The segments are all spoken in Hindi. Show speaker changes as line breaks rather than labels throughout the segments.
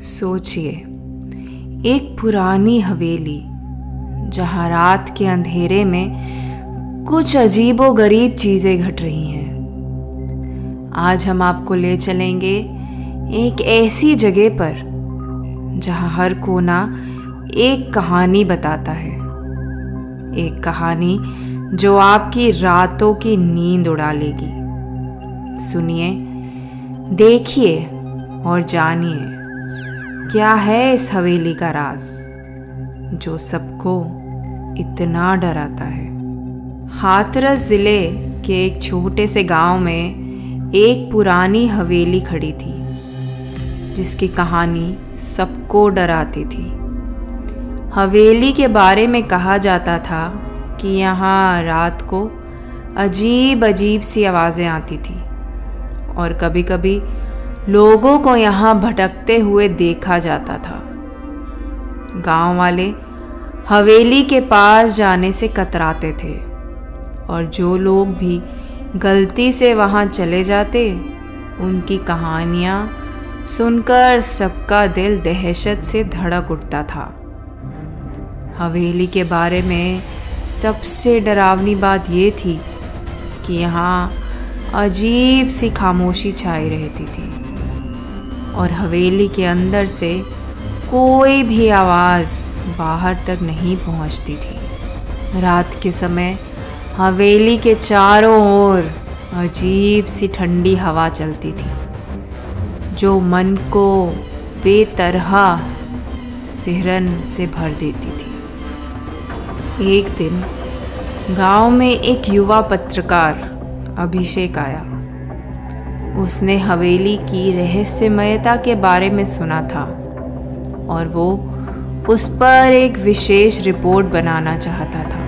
सोचिए, एक पुरानी हवेली जहां रात के अंधेरे में कुछ अजीबोगरीब चीजें घट रही हैं। आज हम आपको ले चलेंगे एक ऐसी जगह पर जहां हर कोना एक कहानी बताता है, एक कहानी जो आपकी रातों की नींद उड़ा लेगी। सुनिए, देखिए और जानिए क्या है इस हवेली का राज जो सबको इतना डराता है। हाथरस जिले के एक छोटे से गांव में एक पुरानी हवेली खड़ी थी जिसकी कहानी सबको डराती थी। हवेली के बारे में कहा जाता था कि यहाँ रात को अजीब अजीब सी आवाज़ें आती थी और कभी कभी लोगों को यहाँ भटकते हुए देखा जाता था। गांव वाले हवेली के पास जाने से कतराते थे और जो लोग भी गलती से वहाँ चले जाते उनकी कहानियाँ सुनकर सबका दिल दहशत से धड़क उठता था। हवेली के बारे में सबसे डरावनी बात ये थी कि यहाँ अजीब सी खामोशी छाई रहती थी और हवेली के अंदर से कोई भी आवाज़ बाहर तक नहीं पहुंचती थी। रात के समय हवेली के चारों ओर अजीब सी ठंडी हवा चलती थी जो मन को बेतरह सिहरन से भर देती थी। एक दिन गांव में एक युवा पत्रकार अभिषेक आया। उसने हवेली की रहस्यमयता के बारे में सुना था और वो उस पर एक विशेष रिपोर्ट बनाना चाहता था।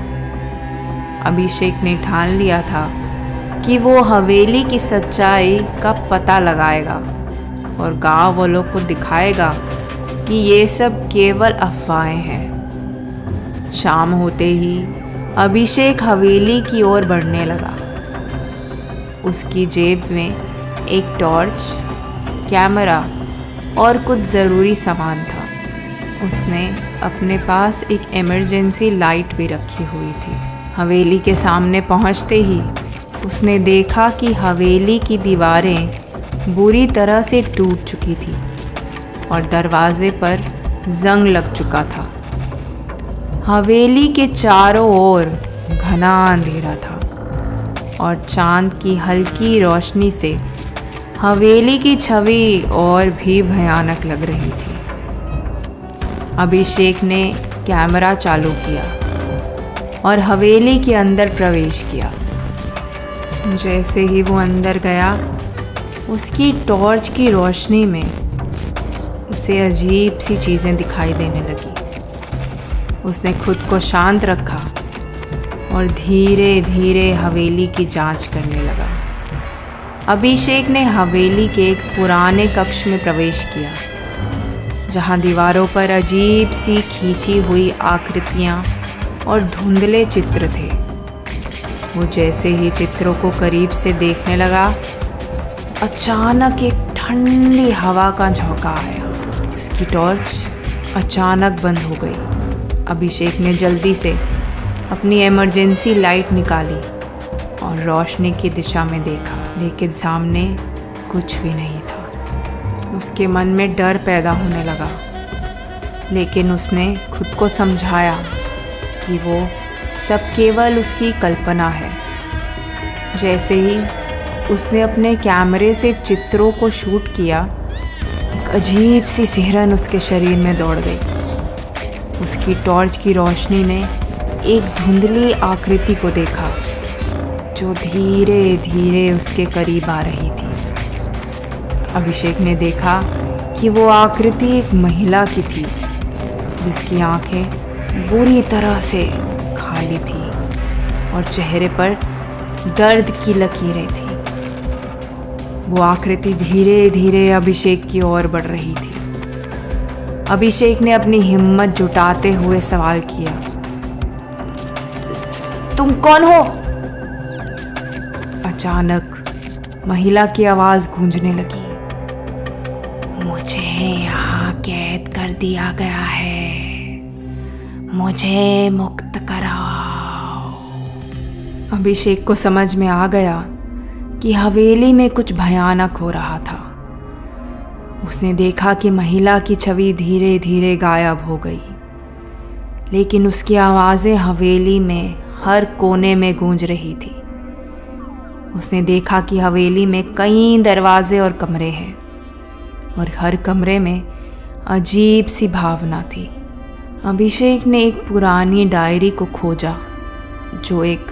अभिषेक ने ठान लिया था कि वो हवेली की सच्चाई का पता लगाएगा और गांव वालों को दिखाएगा कि ये सब केवल अफवाहें हैं। शाम होते ही अभिषेक हवेली की ओर बढ़ने लगा। उसकी जेब में एक टॉर्च, कैमरा और कुछ ज़रूरी सामान था। उसने अपने पास एक इमरजेंसी लाइट भी रखी हुई थी। हवेली के सामने पहुंचते ही उसने देखा कि हवेली की दीवारें बुरी तरह से टूट चुकी थी और दरवाजे पर जंग लग चुका था। हवेली के चारों ओर घना अंधेरा था और चांद की हल्की रोशनी से हवेली की छवि और भी भयानक लग रही थी। अभिषेक ने कैमरा चालू किया और हवेली के अंदर प्रवेश किया। जैसे ही वो अंदर गया, उसकी टॉर्च की रोशनी में उसे अजीब सी चीज़ें दिखाई देने लगी। उसने खुद को शांत रखा और धीरे धीरे हवेली की जांच करने लगा। अभिषेक ने हवेली के एक पुराने कक्ष में प्रवेश किया जहां दीवारों पर अजीब सी खींची हुई आकृतियां और धुंधले चित्र थे। वो जैसे ही चित्रों को करीब से देखने लगा, अचानक एक ठंडी हवा का झोंका आया। उसकी टॉर्च अचानक बंद हो गई। अभिषेक ने जल्दी से अपनी इमरजेंसी लाइट निकाली और रोशनी की दिशा में देखा, लेकिन सामने कुछ भी नहीं था। उसके मन में डर पैदा होने लगा, लेकिन उसने खुद को समझाया कि वो सब केवल उसकी कल्पना है। जैसे ही उसने अपने कैमरे से चित्रों को शूट किया, एक अजीब सी सिहरन उसके शरीर में दौड़ गई। उसकी टॉर्च की रोशनी ने एक धुंधली आकृति को देखा जो धीरे धीरे उसके करीब आ रही थी। अभिषेक ने देखा कि वो आकृति एक महिला की थी जिसकी आंखें बुरी तरह से खाली थी और चेहरे पर दर्द की लकीरें थी। वो आकृति धीरे धीरे अभिषेक की ओर बढ़ रही थी। अभिषेक ने अपनी हिम्मत जुटाते हुए सवाल किया, तुम कौन हो? अचानक महिला की आवाज गूंजने लगी, मुझे यहाँ कैद कर दिया गया है, मुझे मुक्त कराओ। अभिषेक को समझ में आ गया कि हवेली में कुछ भयानक हो रहा था। उसने देखा कि महिला की छवि धीरे धीरे गायब हो गई, लेकिन उसकी आवाज़ें हवेली में हर कोने में गूंज रही थी। उसने देखा कि हवेली में कई दरवाजे और कमरे हैं और हर कमरे में अजीब सी भावना थी। अभिषेक ने एक पुरानी डायरी को खोजा जो एक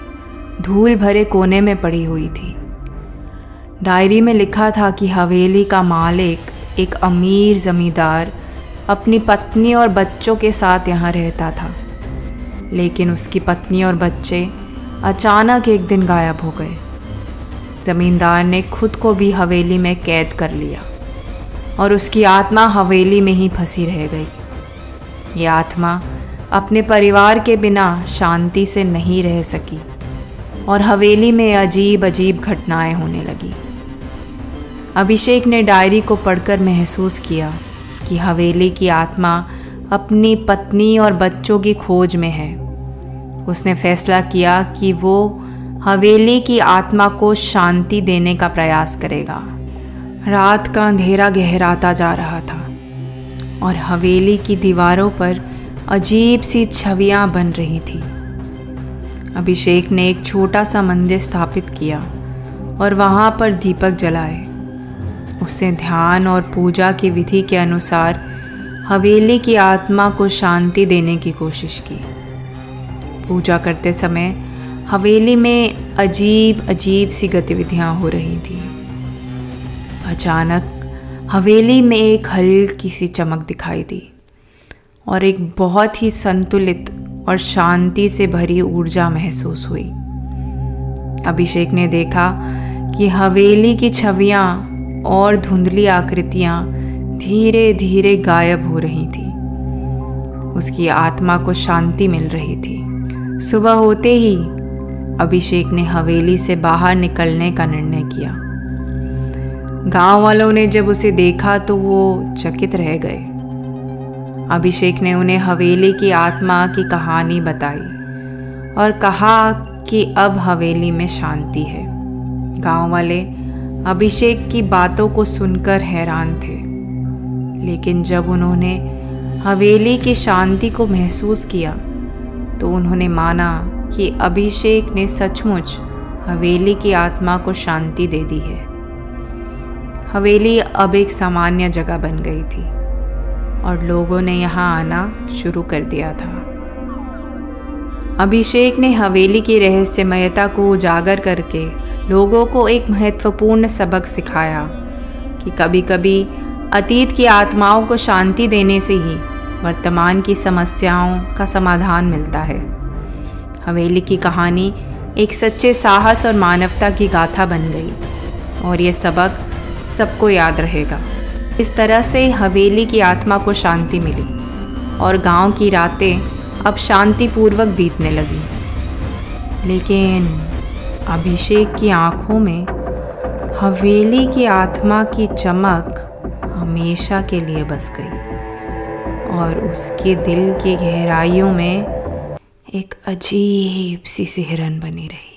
धूल भरे कोने में पड़ी हुई थी। डायरी में लिखा था कि हवेली का मालिक, एक अमीर जमींदार, अपनी पत्नी और बच्चों के साथ यहाँ रहता था, लेकिन उसकी पत्नी और बच्चे अचानक एक दिन गायब हो गए। जमींदार ने खुद को भी हवेली में कैद कर लिया और उसकी आत्मा हवेली में ही फंसी रह गई। ये आत्मा अपने परिवार के बिना शांति से नहीं रह सकी और हवेली में अजीब अजीब घटनाएं होने लगी। अभिषेक ने डायरी को पढ़कर महसूस किया कि हवेली की आत्मा अपनी पत्नी और बच्चों की खोज में है। उसने फैसला किया कि वो हवेली की आत्मा को शांति देने का प्रयास करेगा। रात का अंधेरा गहराता जा रहा था और हवेली की दीवारों पर अजीब सी छवियां बन रही थी। अभिषेक ने एक छोटा सा मंदिर स्थापित किया और वहां पर दीपक जलाए। उसने ध्यान और पूजा की विधि के अनुसार हवेली की आत्मा को शांति देने की कोशिश की। पूजा करते समय हवेली में अजीब अजीब सी गतिविधियां हो रही थी। अचानक हवेली में एक हल्की सी चमक दिखाई दी और एक बहुत ही संतुलित और शांति से भरी ऊर्जा महसूस हुई। अभिषेक ने देखा कि हवेली की छवियां और धुंधली आकृतियां धीरे धीरे गायब हो रही थी। उसकी आत्मा को शांति मिल रही थी। सुबह होते ही अभिषेक ने हवेली से बाहर निकलने का निर्णय किया। गांव वालों ने जब उसे देखा तो वो चकित रह गए। अभिषेक ने उन्हें हवेली की आत्मा की कहानी बताई और कहा कि अब हवेली में शांति है। गांव वाले अभिषेक की बातों को सुनकर हैरान थे, लेकिन जब उन्होंने हवेली की शांति को महसूस किया तो उन्होंने माना कि अभिषेक ने सचमुच हवेली की आत्मा को शांति दे दी है। हवेली अब एक सामान्य जगह बन गई थी और लोगों ने यहाँ आना शुरू कर दिया था। अभिषेक ने हवेली की रहस्यमयता को उजागर करके लोगों को एक महत्वपूर्ण सबक सिखाया कि कभी कभी अतीत की आत्माओं को शांति देने से ही वर्तमान की समस्याओं का समाधान मिलता है। हवेली की कहानी एक सच्चे साहस और मानवता की गाथा बन गई और ये सबक सबको याद रहेगा। इस तरह से हवेली की आत्मा को शांति मिली और गांव की रातें अब शांतिपूर्वक बीतने लगी। लेकिन अभिषेक की आंखों में हवेली की आत्मा की चमक हमेशा के लिए बस गई और उसके दिल की गहराइयों में एक अजीब सी सिहरन बनी रही।